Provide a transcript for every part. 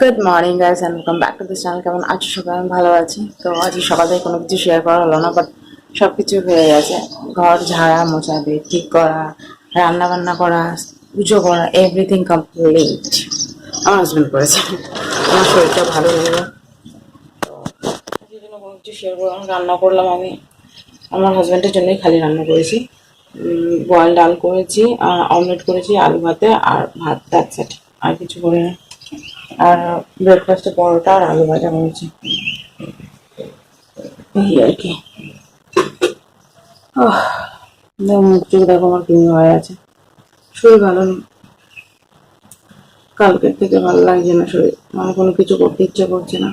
Good morning guys and welcome back to this channel. কেমন আছো সবাই? আমি ভালো আছি। তো আজ সকাল থেকে কোনো কিছু শেয়ার করা হলো না, বাট সব কিছু হয়ে গেছে। ঘর ঝাড়া, মোছা, বেড ঠিক করা, রান্না বান্না করা, পুজো করা, এভরিথিং কমপ্লিট আমার হাজবেন্ড করেছে। আমার শরীরটা ভালো নেই, সেই জন্য কোনো কিছু শেয়ার করলাম। রান্না করলাম আমি আমার হাজবেন্ডের জন্যই খালি রান্না করেছি। বয়েল ডাল করেছি, অমলেট করেছি, আলু ভাতে আর ভাত, দ্যাটস ইট। আর কিছু করি না। আর ব্রেকফাস্টে পরোটা আর আলু ভাজা করেছি, এই আর কি। মুখ চোখ দেখো আমার কিমি হয়ে আছে, শরীর ভালো নেই। কালকের থেকে ভালো লাগছে না শরীর, মানে কোনো কিছু করতে ইচ্ছে করছে না।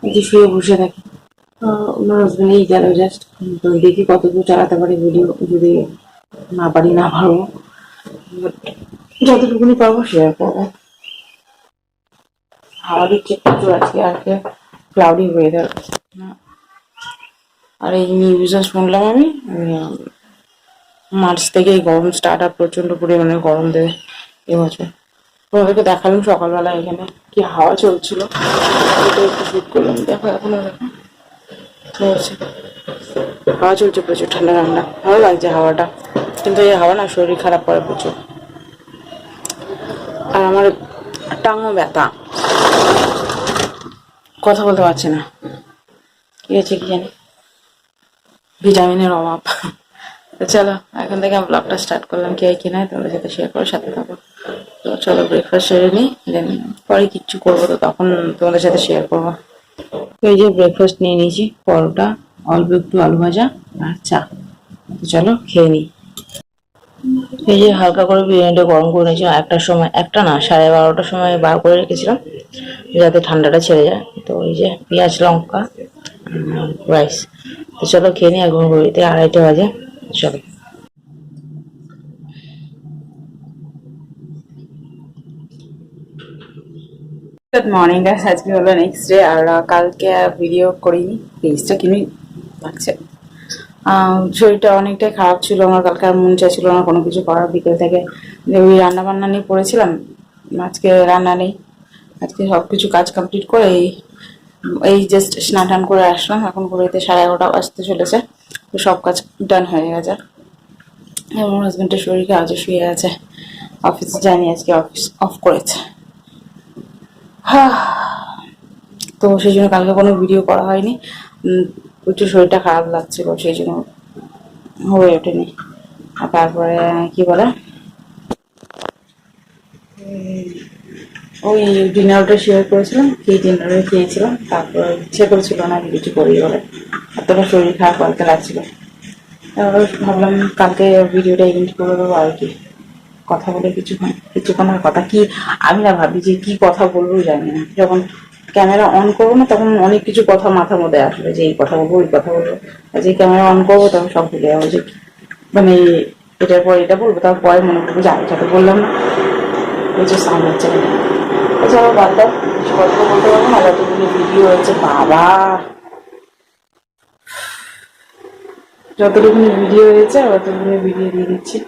এই যে শুয়ে বসে থাকি। ওনার হাজবেন্ড এই গেল জাস্ট, দেখি কতদূর চালাতে পারি ভিডিও। যদি না পারি, না পারবো, যতটুকুনি পারবো শেয়ার করবো। হাওয়া দিচ্ছে প্রচুর আজকে, আর ক্লাউডি ওয়েদার। আর এই নিউজে শুনলাম আমি, মার্চ থেকে এই গরম স্টার্ট, আর প্রচন্ড পরিমাণে গরম দেবে এবছর। তোমাদেরকে দেখালাম সকালবেলা এখানে কি হাওয়া চলছিল, এটা একটু শুট করলাম। দেখো এখনো দেখো চলছে, হাওয়া চলছে প্রচুর, ঠান্ডা ঠান্ডা, ভালো লাগছে হাওয়াটা। কিন্তু এই হাওয়া না শরীর খারাপ করে প্রচুর। আর আমার টাঙও ব্যথা, কথা বলতে পারছি না, কি হয়েছে কি জানি, ভিটামিনের অভাব। তো চলো এখন থেকে আমি ব্লগটা স্টার্ট করলাম, কে কি নয় তোমাদের সাথে শেয়ার করে সাথে থাকো। তো চলো ব্রেকফাস্ট সেরে নিই, দেন পরে কিচ্ছু করবো তো তখন তোমাদের সাথে শেয়ার করবো। এই যে ব্রেকফাস্ট নিয়ে নিয়েছি, পরোটা, অল্প একটু আলু ভাজা আর চা। তো চলো খেয়ে নিই। এই যে হালকা করে বিরিয়ানিটা গরম করে নিয়েছিলাম একটার সময়, একটা না 12:30টার সময় বার করে রেখেছিলাম যাতে ঠান্ডাটা ছেড়ে যায়। তো এই যে পেঁয়াজ লঙ্কা রাইস। তো চলো খেয়ে নিই, এখন ঘড়িতে 2:30 বাজে। চলো। গুড মর্নিং গাইস, আজকে হলো নেক্সট ডে। আর কালকে ভিডিও করিনি, পেজটা কিনে লাগছে। শরীরটা অনেকটাই খারাপ ছিল আমার কালকে, আর মন চাইছিল না কোনো কিছু করার। বিকেল থেকে ওই রান্না বান্না নিয়ে পড়েছিলাম, আজকে রান্না নেই। আজকে সব কিছু কাজ কমপ্লিট করে এই এই জাস্ট স্নান টান করে আসলাম। এখন ঘুরেতে 11:30 বাজতে চলেছে, তো সব কাজ ডান হয়ে গেছে। আমার হাজবেন্ডের শরীরকে আজও শুয়ে আছে, অফিসে যায়নি আজকে, অফিস অফ করেছে। তো সেই জন্য কালকে কোনো ভিডিও করা হয়নি। প্রচুর শরীরটা খারাপ লাগছিল, সেই জন্য হয়ে ওঠেনি। আর তারপরে কি বলে, ওই ডিনারটা শেয়ার করেছিলাম, কি ডিনারে খেয়েছিলাম। তারপর ইচ্ছে করেছিল না কিছু করি বলে, এতটা শরীর খারাপ কালকে লাগছিল। তারপর ভাবলাম কালকে ভিডিওটা এডিট করে দেবো আর কি। কথা বলে কিছুক্ষণ আর কথা কি, আমি না ভাবি যে কি কথা বলবো জানি না। যখন ক্যামেরা অন করবো না তখন অনেক কিছু কথা মাথার মধ্যে আসবে, যে এই কথা বলবো ওই কথা বলবো। আর যে ক্যামেরা অন করবো তখন সব ভুলে যাবো, যে মানে এটার পর এটা বলবো, তারপর পরে মনে করবো যে আমি সাথে বললাম না, ওই যে সাউন্ড হচ্ছে না। এছাড়াও বাদ দাও, কিছু কথা বলতে পারবো না। যতগুলো ভিডিও হয়েছে বাবা, যতটুকুনি ভিডিও হয়েছে ততটুকুনি ভিডিও দিয়ে দিচ্ছি।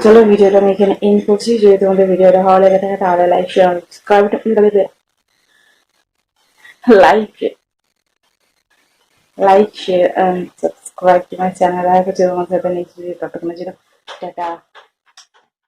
চলো ভিডিওটা আমি এখানে এন্ড করছি। যদি তোমাদের ভিডিওটা ভালো লেগে থাকে তাহলে like share subscribe like share and subscribe to my channel. আর হচ্ছে তোমাদের সাথে নেক্সট ভিডিও, ততক্ষণের জন্য টাটা।